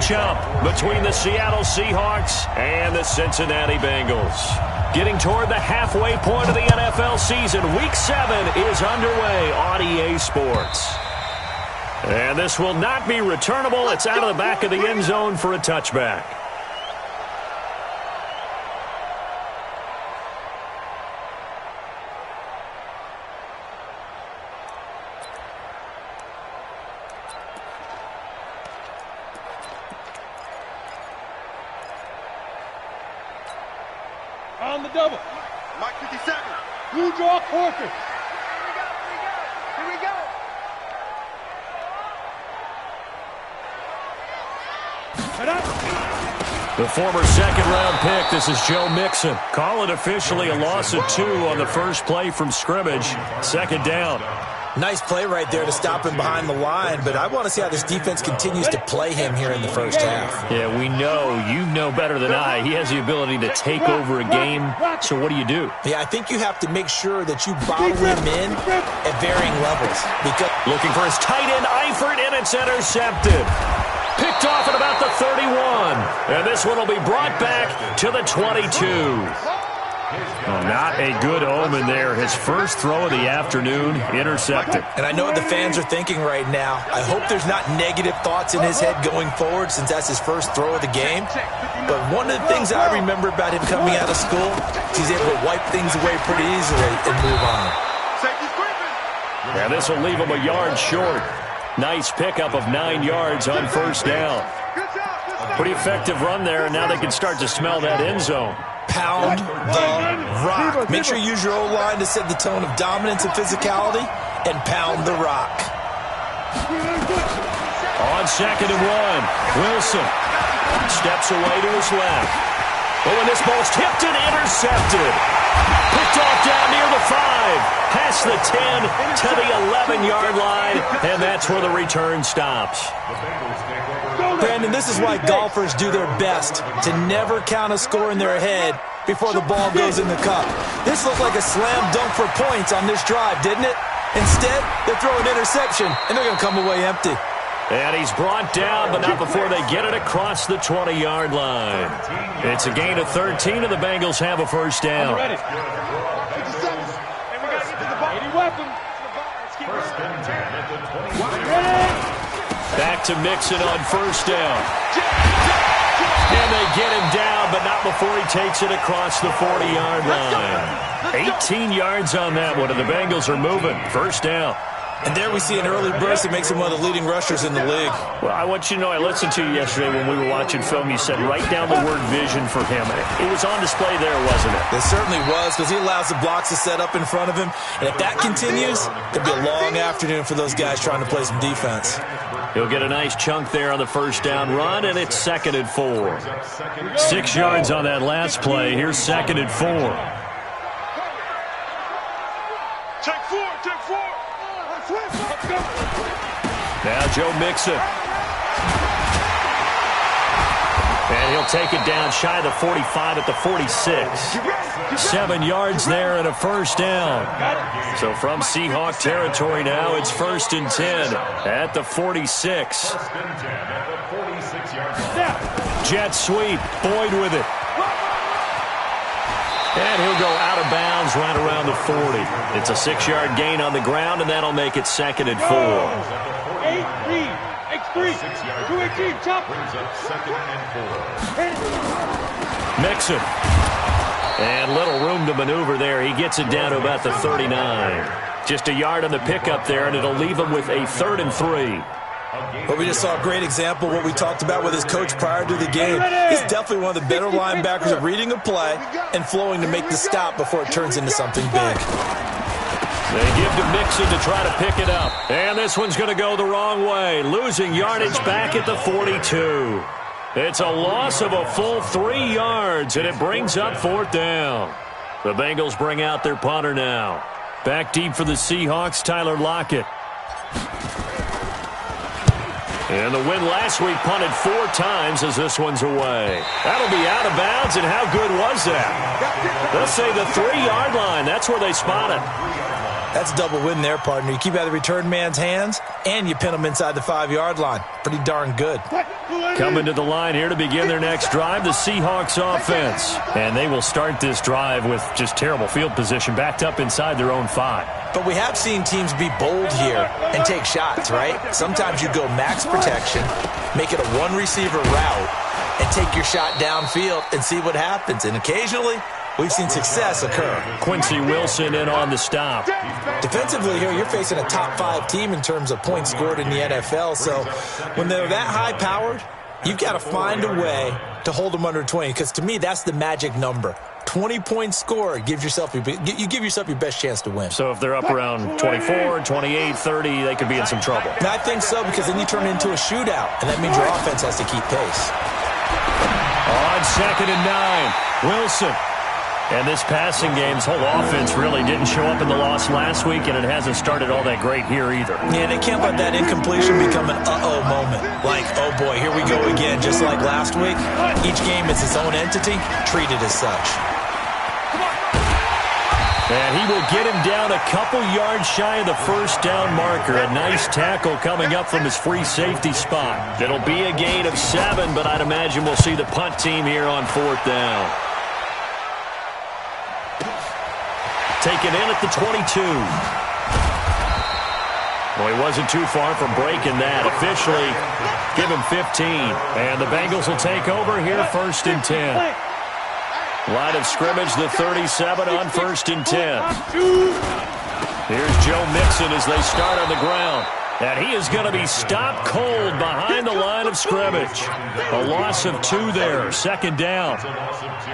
matchup between the Seattle Seahawks and the Cincinnati Bengals. Getting toward the halfway point of the NFL season, Week 7 is underway on EA Sports. And this will not be returnable. It's out of the back of the end zone for a touchback. On the double. Mike 57. Blue draw quarter. Here we go. The former second-round pick, this is Joe Mixon. Call it officially a loss of 2 on the first play from scrimmage. Second down. Nice play right there to stop him behind the line, but I want to see how this defense continues to play him here in the first half. Yeah, we know. You know better than I. He has the ability to take over a game, so what do you do? Yeah, I think you have to make sure that you bottle him in at varying levels. Because looking for his tight end, Eifert, and it's intercepted. Picked off at about the 31. And this one will be brought back to the 22. Oh, not a good omen there. His first throw of the afternoon, intercepted. And I know what the fans are thinking right now. I hope there's not negative thoughts in his head going forward since that's his first throw of the game. But one of the things I remember about him coming out of school is he's able to wipe things away pretty easily and move on. Yeah, this will leave him a yard short. Nice pickup of 9 yards on first down. Pretty effective run there, and now they can start to smell that end zone. Pound the rock. Make sure you use your O-line to set the tone of dominance and physicality, and pound the rock. On 2nd and 1, Wilson steps away to his left. Oh, and this ball's tipped and intercepted. Picked off down near the 5, past the 10 to the 11-yard line, and that's where the return stops. Brandon, this is why golfers do their best to never count a score in their head before the ball goes in the cup. This looked like a slam dunk for points on this drive, didn't it? Instead, they throw an interception, and they're going to come away empty. And he's brought down, but not before they get it across the 20-yard line. It's a gain of 13, and the Bengals have a first down. Ready. Back to Mixon on first down. And they get him down, but not before he takes it across the 40-yard line. 18 yards on that one, and the Bengals are moving. First down. And there we see an early burst that makes him one of the leading rushers in the league. Well, I want you to know, I listened to you yesterday when we were watching film. You said write down the word vision for him. It was on display there, wasn't it? It certainly was, because he allows the blocks to set up in front of him. And if that continues, it'll be a long afternoon for those guys trying to play some defense. He'll get a nice chunk there on the first down run, and it's 2nd and 4. 6 yards on that last play. Here's 2nd and 4. Take 4. Now Joe Mixon. And he'll take it down shy of the 45 at the 46. 7 yards there and a first down. So from Seahawk territory now, it's 1st and 10 at the 46. Jet sweep. Boyd with it. And he'll go out of bounds right around the 40. It's a 6-yard gain on the ground, and that'll make it 2nd and 4. Mixon. And little room to maneuver there. He gets it down to about the 39. Just a yard on the pickup there, and it'll leave him with a 3rd and 3. But we just saw a great example of what we talked about with his coach prior to the game. He's definitely one of the better linebackers at reading a play and flowing to make the stop before it turns into something big. They give to Mixon to try to pick it up. And this one's going to go the wrong way. Losing yardage back at the 42. It's a loss of a full 3 yards, and it brings up 4th down. The Bengals bring out their punter now. Back deep for the Seahawks, Tyler Lockett. And the win last week punted 4 times as this one's away. That'll be out of bounds, and how good was that? They'll say the 3-yard line. That's where they spot it. That's a double win there, partner. You keep out of the return man's hands, and you pin him inside the 5-yard line. Pretty darn good. Coming to the line here to begin their next drive, the Seahawks offense. And they will start this drive with just terrible field position, backed up inside their own 5. But we have seen teams be bold here and take shots, right? Sometimes you go max protection, make it a one-receiver route, and take your shot downfield and see what happens. And occasionally, we've seen success occur. Quincy Wilson in on the stop. Defensively here, you're facing a top 5 team in terms of points scored in the NFL. So when they're that high-powered, you've got to find a way to hold them under 20. Because to me, that's the magic number. 20 points scored, you give yourself your best chance to win. So if they're up around 24, 28, 30, they could be in some trouble. And I think so, because then you turn it into a shootout, and that means your offense has to keep pace. On 2nd and 9, Wilson. And this passing game's whole offense really didn't show up in the loss last week, and it hasn't started all that great here either. Yeah, they can't let that incompletion become an uh-oh moment. Like, oh boy, here we go again, just like last week. Each game is its own entity, treated as such. And he will get him down a couple yards shy of the first down marker. A nice tackle coming up from his free safety spot. It'll be a gain of 7, but I'd imagine we'll see the punt team here on 4th down. Taken in at the 22. Well, he wasn't too far from breaking that. Officially, give him 15. And the Bengals will take over here 1st and 10. Line of scrimmage, the 37 on 1st and 10. Here's Joe Mixon as they start on the ground. And he is going to be stopped cold behind the line of scrimmage. A loss of 2 there, 2nd down.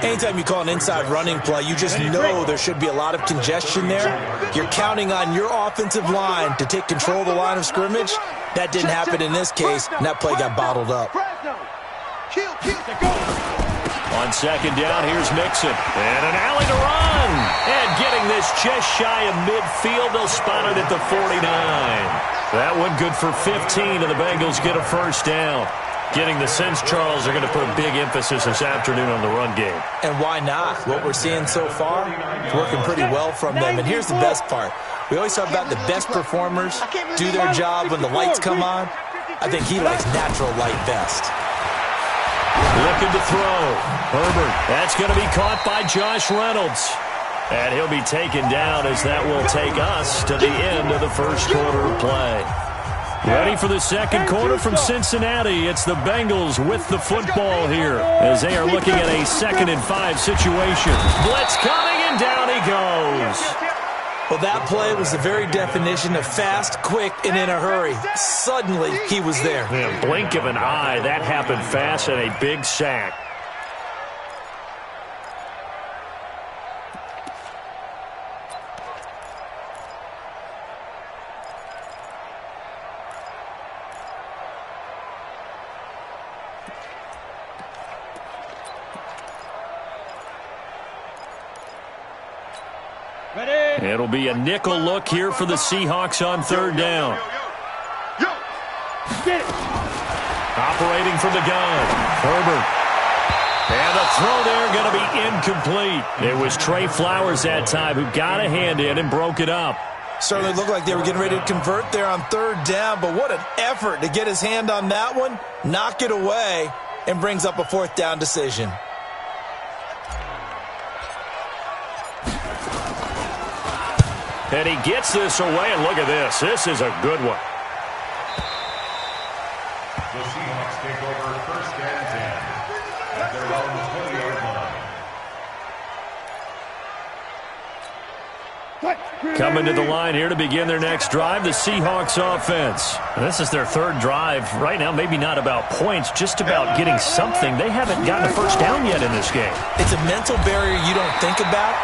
Anytime you call an inside running play, you just know there should be a lot of congestion there. You're counting on your offensive line to take control of the line of scrimmage. That didn't happen in this case, and that play got bottled up. On 2nd down, here's Mixon. And an alley to run. And getting this just shy of midfield, they'll spot it at the 49. That one good for 15, and the Bengals get a 1st down. Getting the sense, Charles, are going to put a big emphasis this afternoon on the run game. And why not? What we're seeing so far is working pretty well from them. And here's the best part. We always talk about the best performers do their job when the lights come on. I think he likes natural light best. Looking to throw. Herbert. That's going to be caught by Josh Reynolds. And he'll be taken down as that will take us to the end of the first quarter of play. Ready for the second quarter from Cincinnati. It's the Bengals with the football here as they are looking at a 2nd and 5 situation. Blitz coming, and down he goes. Well, that play was the very definition of fast, quick, and in a hurry. Suddenly, he was there. In a blink of an eye, that happened fast, and a big sack. It'll be a nickel look here for the Seahawks on 3rd down. Operating from the gun, Herbert. And the throw there going to be incomplete. It was Trey Flowers that time who got a hand in and broke it up. Certainly looked like they were getting ready to convert there on 3rd down, but what an effort to get his hand on that one, knock it away, and brings up a 4th down decision. And he gets this away, and look at this. This is a good one. The Seahawks take over 1st and 10 at their own 20-yard line. Coming to the line here to begin their next drive, the Seahawks offense. And this is their 3rd drive. Right now, maybe not about points, just about getting something. They haven't gotten a 1st down yet in this game. It's a mental barrier you don't think about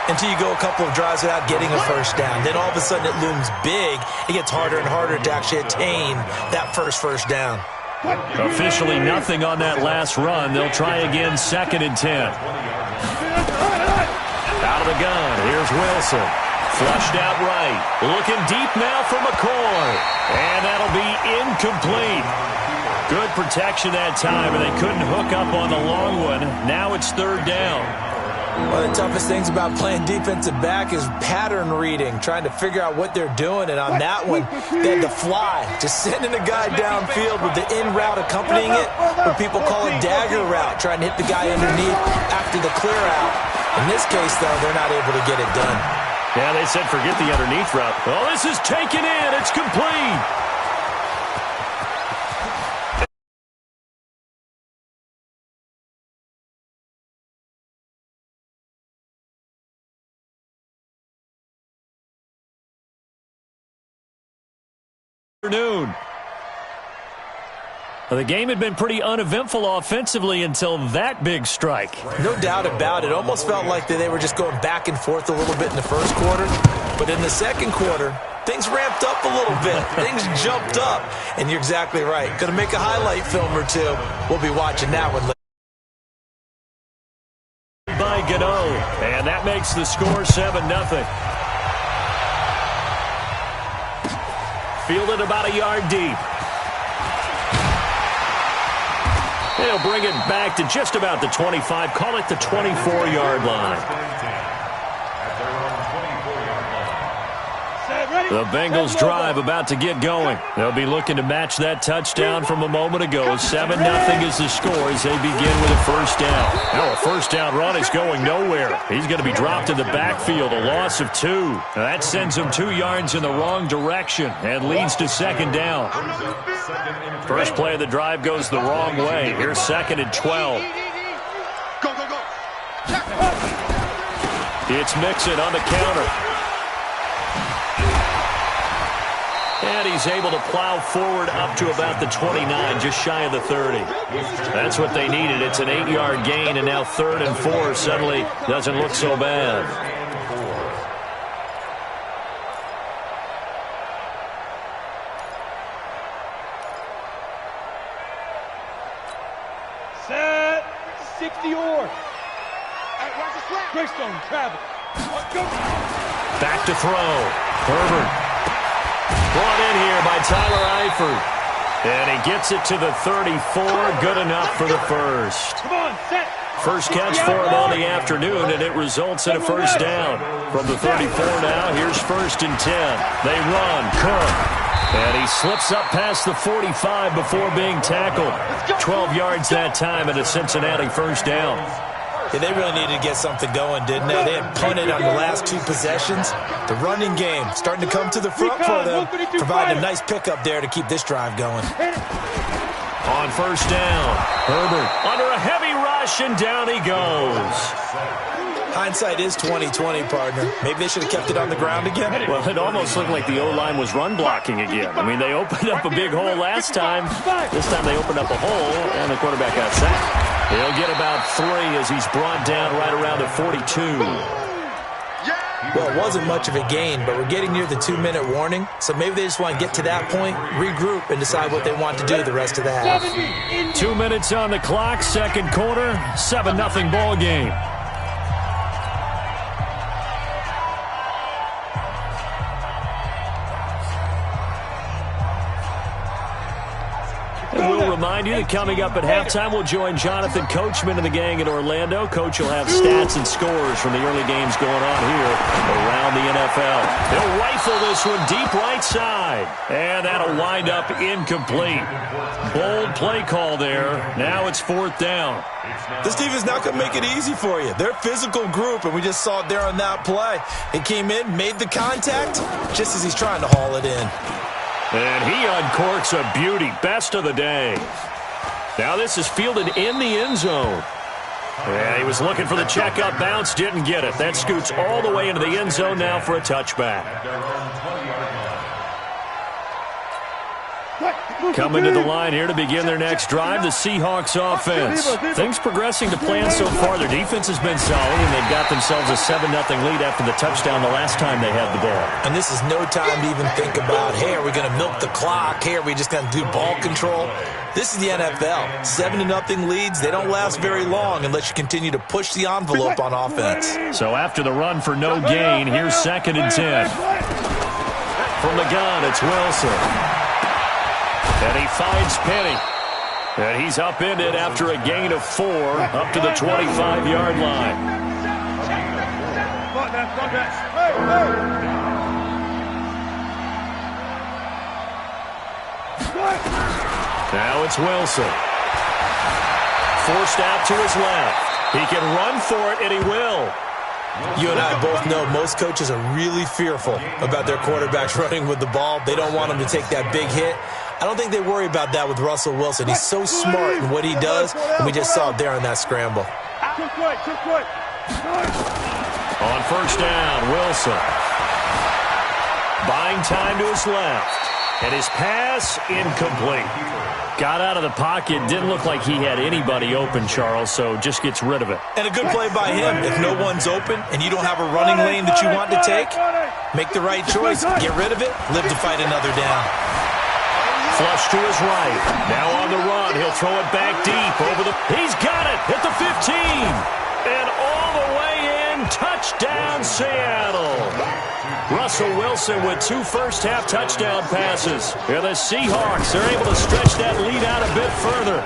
until you go a couple of drives without getting a 1st down. Then all of a sudden it looms big. It gets harder and harder to actually attain that first down. Officially nothing on that last run. They'll try again 2nd and 10. Out of the gun, here's Wilson. Flushed out right. Looking deep now for McCoy. And that'll be incomplete. Good protection that time, and they couldn't hook up on the long one. Now it's 3rd down. One of the toughest things about playing defensive back is pattern reading, trying to figure out what they're doing. And on that one, they had to fly, just sending a guy downfield with the in route accompanying it, what people call a dagger route, trying to hit the guy underneath after the clear out. In this case, though, they're not able to get it done. Yeah, they said forget the underneath route. Oh, this is taken in. It's complete. Afternoon. Well, the game had been pretty uneventful offensively until that big strike. No doubt about it. Almost felt like they were just going back and forth a little bit in the first quarter. But in the second quarter, things ramped up a little bit. Things jumped up. And you're exactly right. Going to make a highlight film or two. We'll be watching that one later. By Gano. And that makes the score 7-0. Fielded about a yard deep. They'll bring it back to just about the 25. Call it the 24-yard line. The Bengals drive about to get going. They'll be looking to match that touchdown from a moment ago. 7-0 is the score as they begin with a first down. Now a first down run is going nowhere. He's going to be dropped in the backfield, a loss of 2. Now that sends him 2 yards in the wrong direction and leads to second down. First play of the drive goes the wrong way. Here's 2nd and 12. Go, go, go. It's Mixon on the counter. And he's able to plow forward up to about the 29, just shy of the 30. That's what they needed. It's an 8-yard gain, and now 3rd and 4 suddenly doesn't look so bad. Set. 60 or. Hey, where's the slap? Greystone, travel. Go. Back to throw. Herbert. Brought in here by Tyler Eifert. And he gets it to the 34. Good enough for the first. Come on, set. First catch for him on the afternoon, and it results in a first down. From the 34 now, here's 1st and 10. They run. Cook. And he slips up past the 45 before being tackled. 12 yards that time, and a Cincinnati first down. Yeah, they really needed to get something going, didn't they? They had punted on the last 2 possessions. The running game starting to come to the front for them, providing a nice pickup there to keep this drive going. On first down, Herbert under a heavy rush, and down he goes. Hindsight is 20/20, partner. Maybe they should have kept it on the ground again. Well, it almost looked like the O-line was run blocking again. I mean, they opened up a big hole last time. This time they opened up a hole, and the quarterback got sacked. He'll get about 3 as he's brought down right around the 42. Well, it wasn't much of a gain, but we're getting near the 2-minute warning, so maybe they just want to get to that point, regroup, and decide what they want to do the rest of the half. 2 minutes on the clock, second quarter, 7-0 ball game. And we'll remind you that coming up at halftime, we'll join Jonathan Coachman and the gang in Orlando. Coach will have stats and scores from the early games going on here around the NFL. They'll rifle this one deep right side. And that'll wind up incomplete. Bold play call there. Now it's 4th down. This team is not going to make it easy for you. They're a physical group, and we just saw it there on that play. He came in, made the contact, just as he's trying to haul it in. And he uncorks a beauty. Best of the day. Now this is fielded in the end zone. And he was looking for the checkup bounce. Didn't get it. That scoots all the way into the end zone now for a touchback. Coming to the line here to begin their next drive, the Seahawks offense. Things progressing to plan so far. Their defense has been solid, and they've got themselves a 7-0 lead after the touchdown the last time they had the ball. And this is no time to even think about, hey, are we going to milk the clock? Hey, are we just going to do ball control? This is the NFL. 7-0 leads, they don't last very long unless you continue to push the envelope on offense. So after the run for no gain, here's 2nd and 10. From the gun, it's Wilson. And he finds Penny. And he's upended after a gain of 4 up to the 25-yard line. Now it's Wilson. Forced out to his left. He can run for it, and he will. You and I both know most coaches are really fearful about their quarterbacks running with the ball. They don't want him to take that big hit. I don't think they worry about that with Russell Wilson. He's so smart in what he does, and we just saw it there on that scramble. On first down, Wilson. Buying time to his left. And his pass, incomplete. Got out of the pocket. Didn't look like he had anybody open, Charles, so just gets rid of it. And a good play by him. If no one's open and you don't have a running lane that you want to take, make the right choice. Get rid of it. Live to fight another down. Flush to his right. Now on the run. He'll throw it back deep over the... He's got it at the 15. And all the way in. Touchdown, Seattle. Russell Wilson with 2 first-half touchdown passes. Here the Seahawks are able to stretch that lead out a bit further.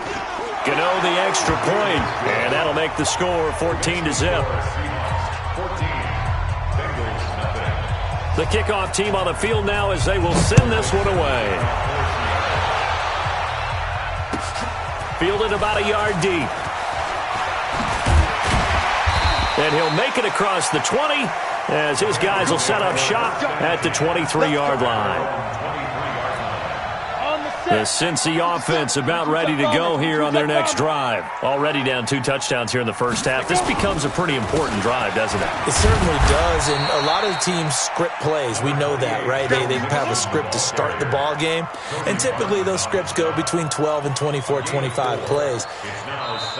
Gano the extra point, and that'll make the score 14-0. The kickoff team on the field now as they will send this one away. Fielded about a yard deep. And he'll make it across the 20 as his guys will set up shop at the 23-yard line. The Cincy offense about ready to go here on their next drive. Already down 2 touchdowns here in the first half. This becomes a pretty important drive, doesn't it? It certainly does, and a lot of teams script plays. We know that, right? They have a script to start the ball game, and typically those scripts go between 12 and 24, 25 plays.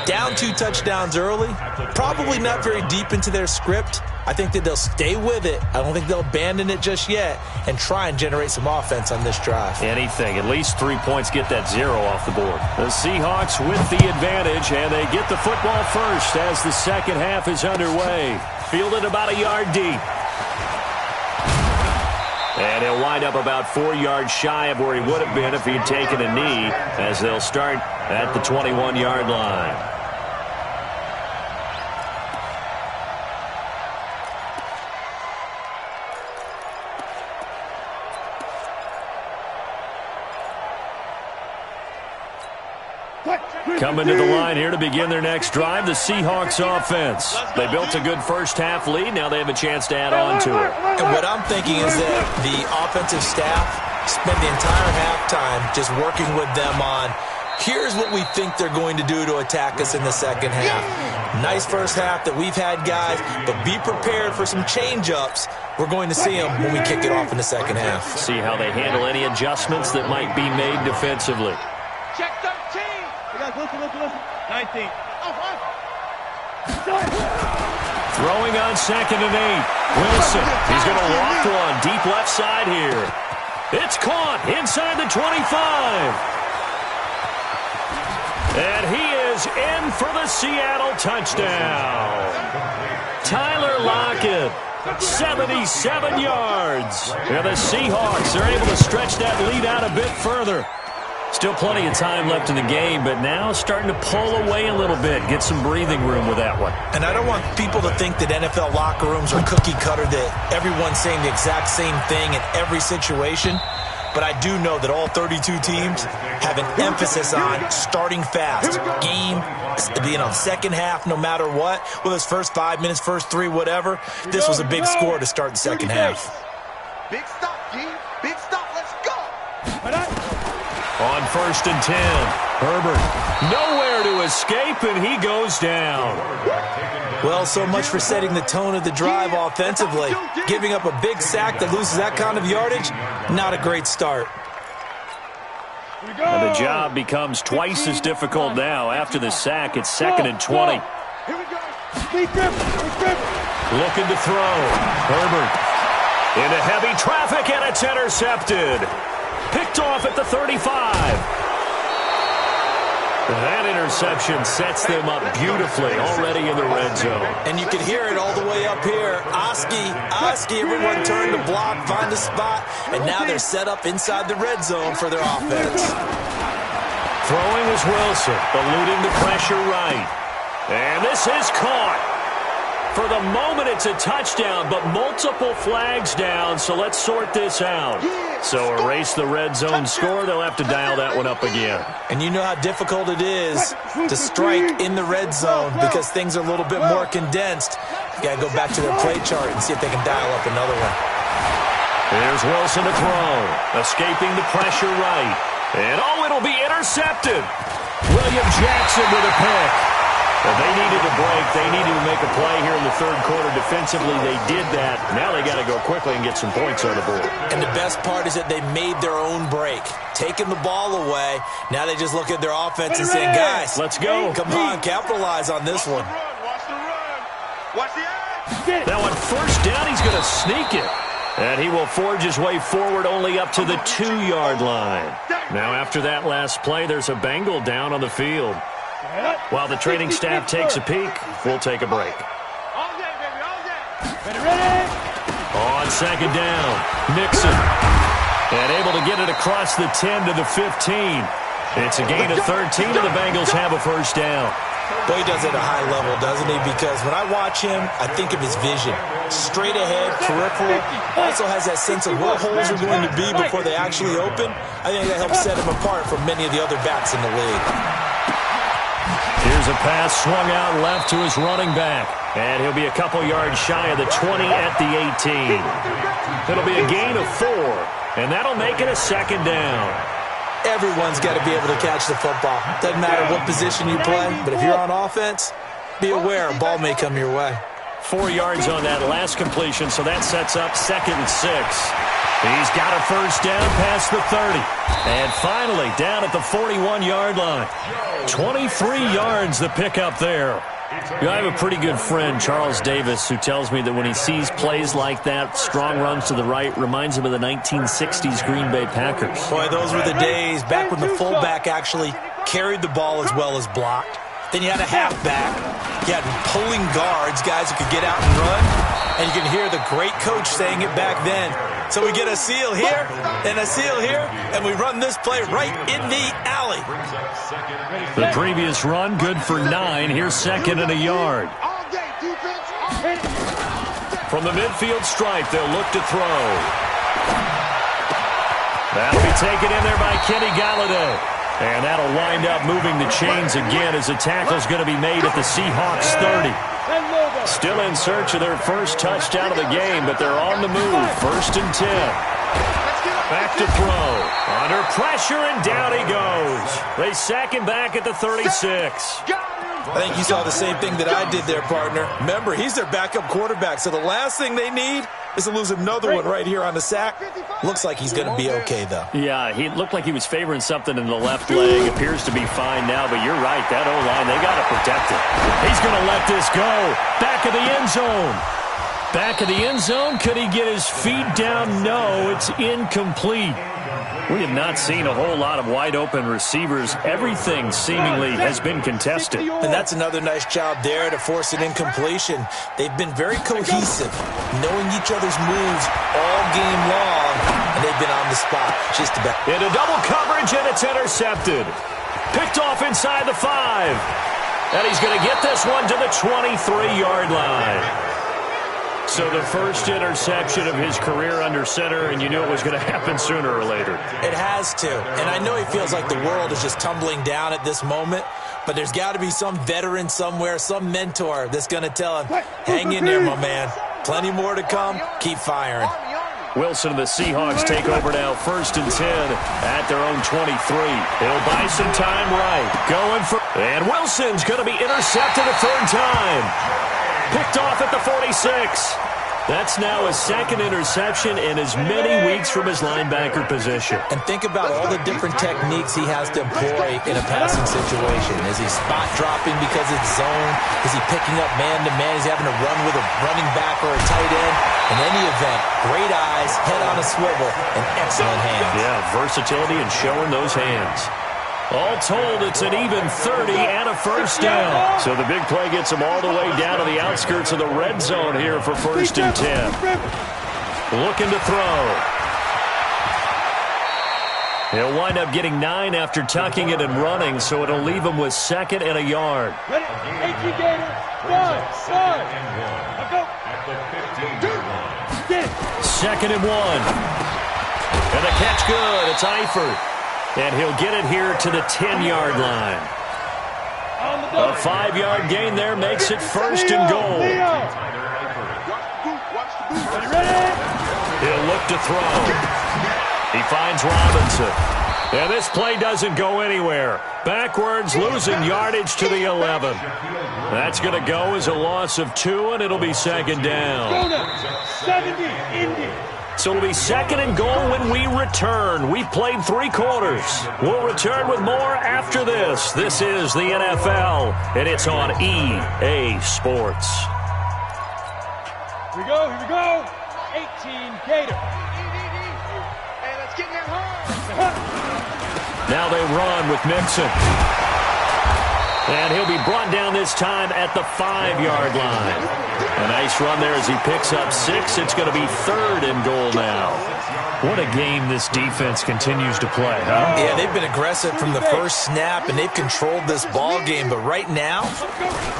Down 2 touchdowns early, probably not very deep into their script. I think that they'll stay with it. I don't think they'll abandon it just yet and try and generate some offense on this drive. Anything. At least 3 points, get that 0 off the board. The Seahawks with the advantage, and they get the football first as the second half is underway. Fielded about a yard deep. And he'll wind up about 4 yards shy of where he would have been if he'd taken a knee, as they'll start at the 21-yard line. Coming to the line here to begin their next drive, the Seahawks offense. They built a good first-half lead. Now they have a chance to add on to it. And what I'm thinking is that the offensive staff spend the entire halftime just working with them on, here's what we think they're going to do to attack us in the second half. Nice first half that we've had, guys, but be prepared for some change-ups. We're going to see them when we kick it off in the second half. See how they handle any adjustments that might be made defensively. Check 13. Listen. 19. Throwing on 2nd and 8. Wilson, he's going to walk one deep left side here. It's caught inside the 25. And he is in for the Seattle touchdown. Tyler Lockett, 77 yards. And the Seahawks are able to stretch that lead out a bit further. Still plenty of time left in the game, but now starting to pull away a little bit, get some breathing room with that one. And I don't want people to think that NFL locker rooms are cookie cutter, that everyone's saying the exact same thing in every situation. But I do know that all 32 teams have an emphasis on starting fast. Game, second half, no matter what. Whether it's first 5 minutes, first 3, whatever. This was a big score to start the second half. Big stop, G. Big stop. Let's go. On 1st and 10, Herbert nowhere to escape, and he goes down. Well, so much for setting the tone of the drive offensively. Giving up a big sack that loses that kind of yardage, not a great start. And the job becomes twice as difficult now. After the sack, it's 2nd and 20. Looking to throw. Herbert into heavy traffic, and it's intercepted. Picked off at the 35. That interception sets them up beautifully already in the red zone. And you can hear it all the way up here. Oski, everyone turned to block, find a spot, and now they're set up inside the red zone for their offense. Throwing was Wilson, eluding the pressure right. And this is caught. For the moment, it's a touchdown, but multiple flags down, so let's sort this out. So erase the red zone score. They'll have to dial that one up again. And you know how difficult it is to strike in the red zone because things are a little bit more condensed. You got to go back to their play chart and see if they can dial up another one. Here's Wilson to throw. Escaping the pressure right. And, it'll be intercepted. William Jackson with a pick. Well, they needed a break. They needed to make a play here in the third quarter. Defensively, they did that. Now they got to go quickly and get some points on the board. And the best part is that they made their own break. Taking the ball away. Now they just look at their offense and saying, guys, let's go. Come on, capitalize on this one. Watch the edge. Now on first down, he's going to sneak it. And he will forge his way forward only up to the 2-yard line. Now after that last play, there's a Bengal down on the field. While the training staff takes a peek, we'll take a break. All day, baby, all day. Ready? On second down, Nixon. And able to get it across the 10 to the 15. It's a gain of 13, and the Bengals have a first down. Boy, he does it at a high level, doesn't he? Because when I watch him, I think of his vision. Straight ahead, peripheral. Also has that sense of where holes are going to be before they actually open. I think that helps set him apart from many of the other backs in the league. Here's a pass swung out left to his running back. And he'll be a couple yards shy of the 20 at the 18. It'll be a gain of 4, and that'll make it a second down. Everyone's got to be able to catch the football. Doesn't matter what position you play, but if you're on offense, be aware a ball may come your way. 4 yards on that last completion, so that sets up 2nd and 6. He's got a first down past the 30. And finally, down at the 41-yard line. 23 yards the pickup there. I have a pretty good friend, Charles Davis, who tells me that when he sees plays like that, strong runs to the right, reminds him of the 1960s Green Bay Packers. Boy, those were the days back when the fullback actually carried the ball as well as blocked. Then you had a halfback. You had pulling guards, guys who could get out and run. And you can hear the great coach saying it back then. So we get a seal here and a seal here, and we run this play right in the alley. The previous run, good for 9. Here's 2nd and a yard. All day, defense. From the midfield stripe, they'll look to throw. That'll be taken in there by Kenny Galladay. And that'll wind up moving the chains again as the tackle's going to be made at the Seahawks 30. Still in search of their first touchdown of the game, but they're on the move. 1st and 10. Back to throw. Under pressure, and down he goes. They sack him back at the 36. I think you saw the same thing that I did there, partner. Remember, he's their backup quarterback, so the last thing they need is to lose another one right here on the sack. Looks like he's going to be okay, though. Yeah, he looked like he was favoring something in the left leg. Appears to be fine now, but you're right. That O-line, they got to protect it. He's going to let this go. Back of the end zone. Back of the end zone. Could he get his feet down? No, it's incomplete. We have not seen a whole lot of wide-open receivers. Everything seemingly has been contested. And that's another nice job there to force an incompletion. They've been very cohesive, knowing each other's moves all game long, and they've been on the spot just about. Into double coverage, and it's intercepted. Picked off inside the 5. And he's going to get this one to the 23-yard line. So the first interception of his career under center, and you knew it was going to happen sooner or later. It has to. And I know he feels like the world is just tumbling down at this moment, but there's got to be some veteran somewhere, some mentor that's going to tell him, hang in there, my man. Plenty more to come. Keep firing. Wilson and the Seahawks take over now, 1st and 10 at their own 23. He'll buy some time right. Going for... And Wilson's going to be intercepted a 3rd time. Picked off at the 46. That's now his 2nd interception in as many weeks from his linebacker position. And think about all the different techniques he has to employ in a passing situation. Is he spot dropping because it's zone? Is he picking up man-to-man? Is he having to run with a running back or a tight end? In any event, great eyes, head on a swivel, and excellent hands. Yeah, versatility and showing those hands. All told, it's an even 30 and a first down. So the big play gets them all the way down to the outskirts of the red zone here for 1st and 10. Looking to throw. He'll wind up getting 9 after tucking it and running, so it'll leave him with 2nd and a yard. Ready? 18 Gator. 5. I'll go. At the 15-yard line. 2nd and 1. And the catch good. It's Eifert. And he'll get it here to the 10-yard line. A 5-yard gain there makes it 1st and goal. He'll look to throw. He finds Robinson. And this play doesn't go anywhere. Backwards, losing yardage to the 11. That's going to go as a loss of 2, and it'll be 2nd down. 70, Indy. So it'll be 2nd and goal when we return. We've played 3 quarters. We'll return with more after this. This is the NFL, and it's on EA Sports. Here we go. 18 Gator. Hey, let's get in there hard. Now they run with Mixon. And he'll be brought down this time at the 5-yard line. A nice run there as he picks up 6. It's going to be 3rd and goal now. What a game this defense continues to play, huh? Yeah, they've been aggressive from the first snap, and they've controlled this ball game. But right now,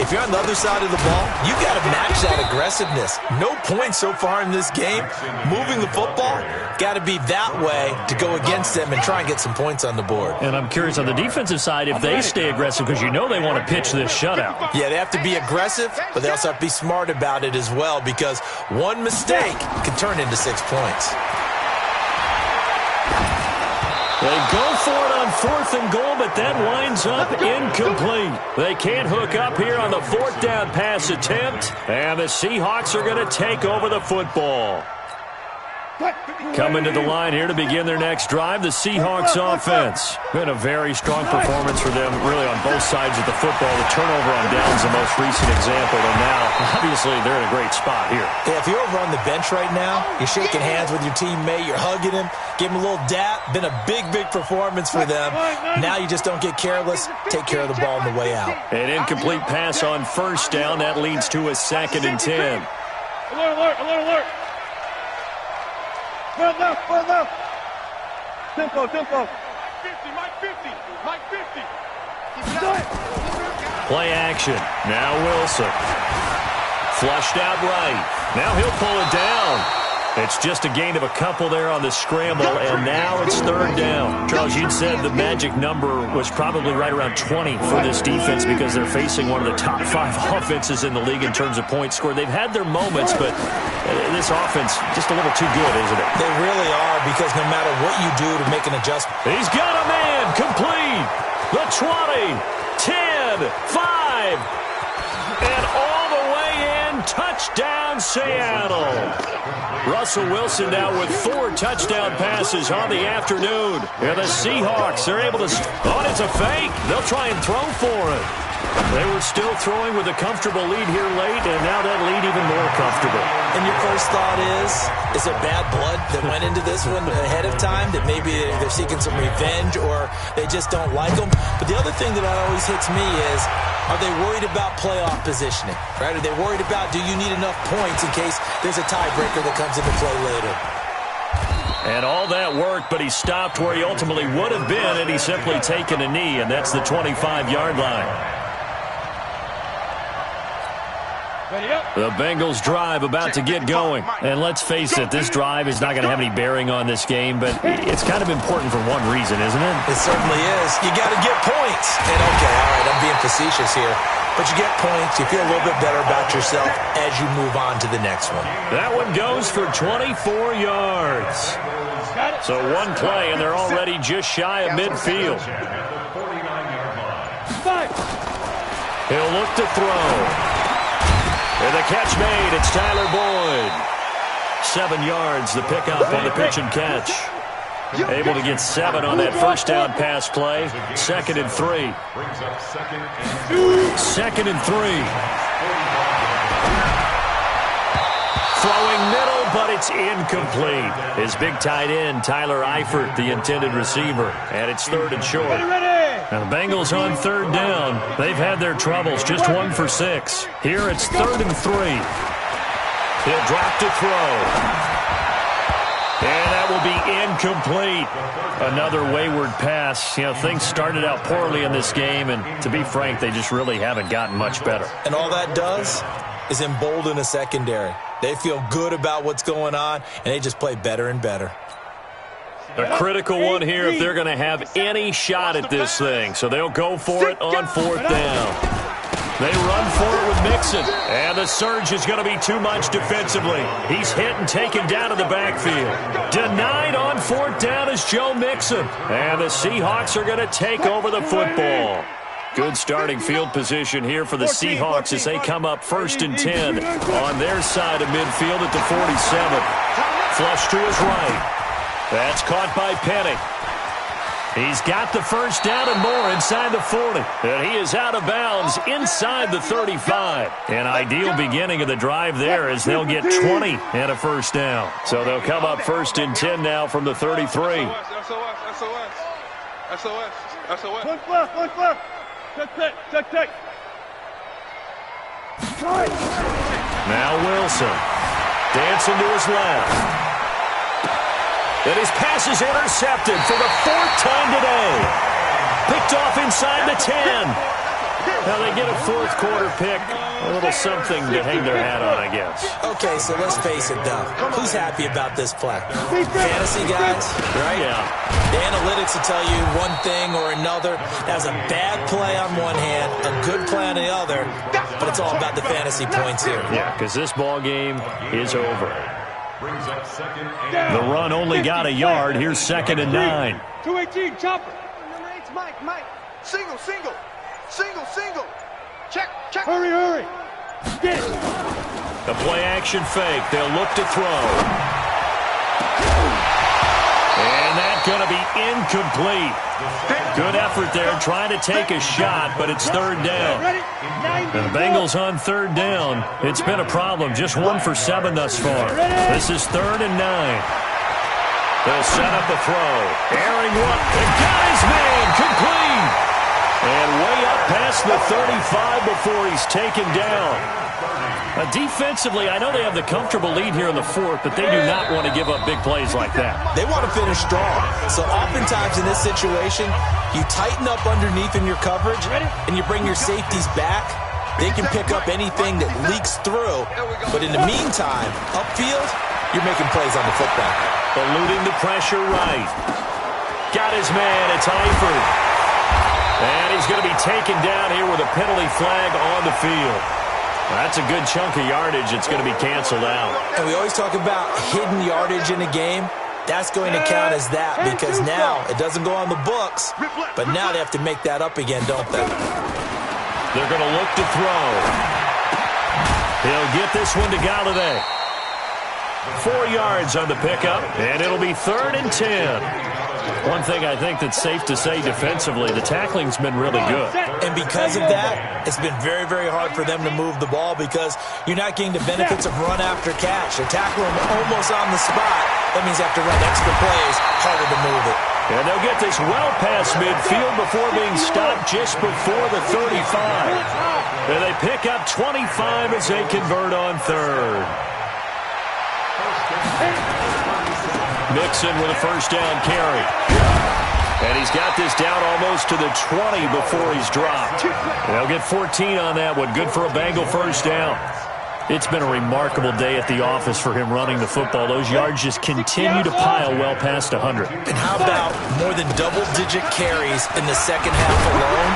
if you're on the other side of the ball, you got to match that aggressiveness. No points so far in this game. Moving the football, got to be that way to go against them and try and get some points on the board. And I'm curious on the defensive side if they stay aggressive, because you know they want to pitch this shutout. Yeah, they have to be aggressive, but they also have to be smart about it as well, because one mistake can turn into 6 points. They go for it on 4th and goal, but that winds up incomplete. They can't hook up here on the 4th down pass attempt, and the Seahawks are going to take over the football. Coming to the line here to begin their next drive, the Seahawks offense. Been a very strong performance for them, really on both sides of the football. The turnover on downs, the most recent example, and now, obviously, they're in a great spot here. Yeah, if you're over on the bench right now, you're shaking hands with your teammate, you're hugging him, give him a little dap. Been a big, big performance for them. Now you just don't get careless. Take care of the ball on the way out. An incomplete pass on 1st down. That leads to a 2nd and 10. Alert. Front left. Tempo. 50, Mike 50. Play action. Now Wilson. Flushed out right. Now he'll pull it down. It's just a gain of a couple there on the scramble, and now it's 3rd down. Charles, you'd said the magic number was probably right around 20 for this defense because they're facing one of the top 5 offenses in the league in terms of points scored. They've had their moments, but this offense just a little too good, isn't it? They really are, because no matter what you do to make an adjustment. He's got a man complete. The 20, 10, 5, and all the way in. Touchdown, Seattle. Russell Wilson now with 4 touchdown passes on the afternoon. And the Seahawks are able to... Oh, it's a fake. They'll try and throw for it. They were still throwing with a comfortable lead here late, and now that lead even more comfortable. And your first thought is it bad blood that went into this one ahead of time, that maybe they're seeking some revenge or they just don't like them? But the other thing that always hits me is, are they worried about playoff positioning? Right? Are they worried about, do you need enough points in case there's a tiebreaker that comes into play later? And all that worked, but he stopped where he ultimately would have been, and he's simply taken a knee, and that's the 25-yard line. The Bengals drive about to get going. And let's face it, this drive is not going to have any bearing on this game, but it's kind of important for one reason, isn't it? It certainly is. You got to get points. And okay, all right, I'm being facetious here. But you get points, you feel a little bit better about yourself as you move on to the next one. That one goes for 24 yards. So one play, and they're already just shy of midfield. He'll look to throw. And the catch made. It's Tyler Boyd. 7 yards, the pickup on the pitch and catch. Able to get 7 on that first down pass play. 2nd and 3. 2nd and 3. Throwing middle, but it's incomplete. His big tight end, Tyler Eifert, the intended receiver. And it's 3rd and short. Now the Bengals on 3rd down. They've had their troubles, just 1 for 6. Here it's 3rd and 3. He'll drop to throw. And that will be incomplete. Another wayward pass. You know, things started out poorly in this game, and to be frank, they just really haven't gotten much better. And all that does is embolden a secondary. They feel good about what's going on, and they just play better and better. A critical one here if they're going to have any shot at this thing. So they'll go for it on fourth down. They run for it with Mixon. And the surge is going to be too much defensively. He's hit and taken down to the backfield. Denied on fourth down is Joe Mixon. And the Seahawks are going to take over the football. Good starting field position here for the Seahawks as they come up 1st and 10 on their side of midfield at the 47. Flush to his right. That's caught by Penny. He's got the first down and more inside the 40. And he is out of bounds inside the 35. An ideal beginning of the drive there as they'll get 20 and a first down. So they'll come up 1st and 10 now from the 33. SOS. Look left. Check. Now Wilson. Dancing to his left. And his pass is intercepted for the 4th time today. Picked off inside the 10. Now they get a 4th quarter pick. A little something to hang their hat on, I guess. Okay, so let's face it, though. Who's happy about this play? Fantasy guys, right? Yeah. The analytics will tell you one thing or another. That was a bad play on one hand, a good play on the other, but it's all about the fantasy points here. Yeah, because this ball game is over. The run only got a yard. Here's 2nd and 9. 218, chopper. Number 8's Mike. Single. Check. Hurry. Get it. The play-action fake. They'll look to throw. And that's going to be incomplete. Good effort there trying to take a shot, but it's 3rd down. And the Bengals on 3rd down. It's been a problem. Just 1 for 7 thus far. This is 3rd and 9. They'll set up the throw. Airing one. And got his man. Complete. And way up past the 35 before he's taken down. Defensively, I know they have the comfortable lead here in the 4th, but they do not want to give up big plays like that. They want to finish strong. So oftentimes in this situation, you tighten up underneath in your coverage, and you bring your safeties back. They can pick up anything that leaks through. But in the meantime, upfield, you're making plays on the football. Eluding the pressure right. Got his man. It's Eifert. And he's going to be taken down here with a penalty flag on the field. That's a good chunk of yardage. It's going to be canceled out. And we always talk about hidden yardage in a game. That's going to count as that because now it doesn't go on the books, but now they have to make that up again, don't they? They're going to look to throw. He'll get this one to Galladay. 4 yards on the pickup, and it'll be 3rd and 10. One thing I think that's safe to say defensively, the tackling's been really good. And because of that, it's been very, very hard for them to move the ball because you're not getting the benefits of run after catch. They tackle them almost on the spot. That means you have to run extra plays, harder to move it. And they'll get this well past midfield before being stopped just before the 35. And they pick up 25 as they convert on 3rd. Mixon with a first down carry. And he's got this down almost to the 20 before he's dropped. They'll get 14 on that one. Good for a Bengal first down. It's been a remarkable day at the office for him running the football. Those yards just continue to pile well past 100. And how about more than double-digit carries in the second half alone?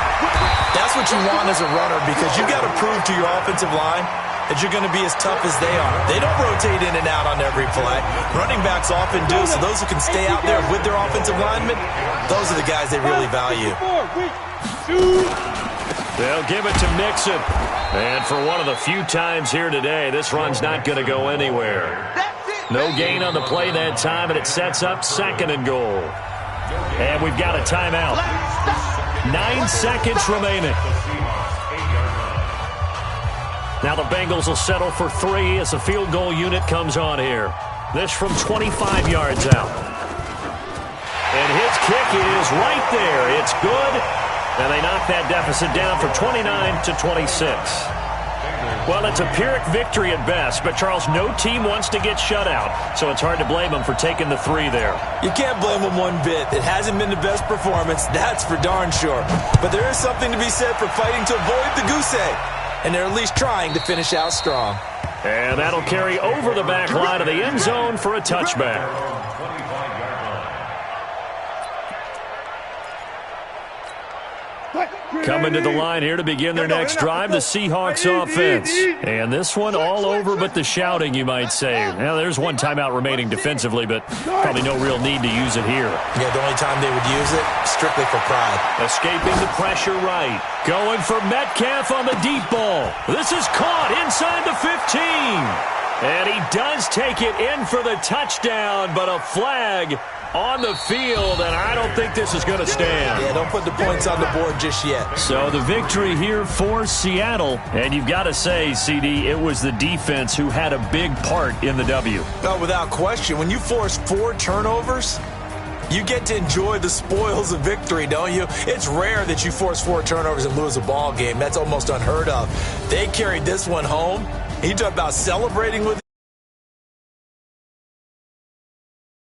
That's what you want as a runner because you've got to prove to your offensive line that you're going to be as tough as they are. They don't rotate in and out on every play. Running backs often do, so those who can stay out there with their offensive linemen, those are the guys they really value. They'll give it to Mixon. And for one of the few times here today, this run's not going to go anywhere. No gain on the play that time, and it sets up 2nd and goal. And we've got a timeout. 9 seconds remaining. Now the Bengals will settle for 3 as the field goal unit comes on here. This from 25 yards out. And his kick is right there. It's good. And they knock that deficit down from 29 to 26. Well, it's a Pyrrhic victory at best, but, Charles, no team wants to get shut out, so it's hard to blame them for taking the 3 there. You can't blame them one bit. It hasn't been the best performance, that's for darn sure. But there is something to be said for fighting to avoid the goose egg, and they're at least trying to finish out strong. And that'll carry over the back line of the end zone for a touchback. Coming to the line here to begin their next drive, the Seahawks offense. And this one all over but the shouting, you might say. Now, there's one timeout remaining defensively, but probably no real need to use it here. Yeah, the only time they would use it, strictly for pride. Escaping the pressure right. Going for Metcalf on the deep ball. This is caught inside the 15. And he does take it in for the touchdown, but a flag on the field, and I don't think this is going to stand. Yeah, don't put the points on the board just yet. So the victory here for Seattle, and you've got to say, CD, it was the defense who had a big part in the W. Oh, without question. When you force 4 turnovers, you get to enjoy the spoils of victory, don't you? It's rare that you force 4 turnovers and lose a ball game. That's almost unheard of. They carried this one home. You talk about celebrating with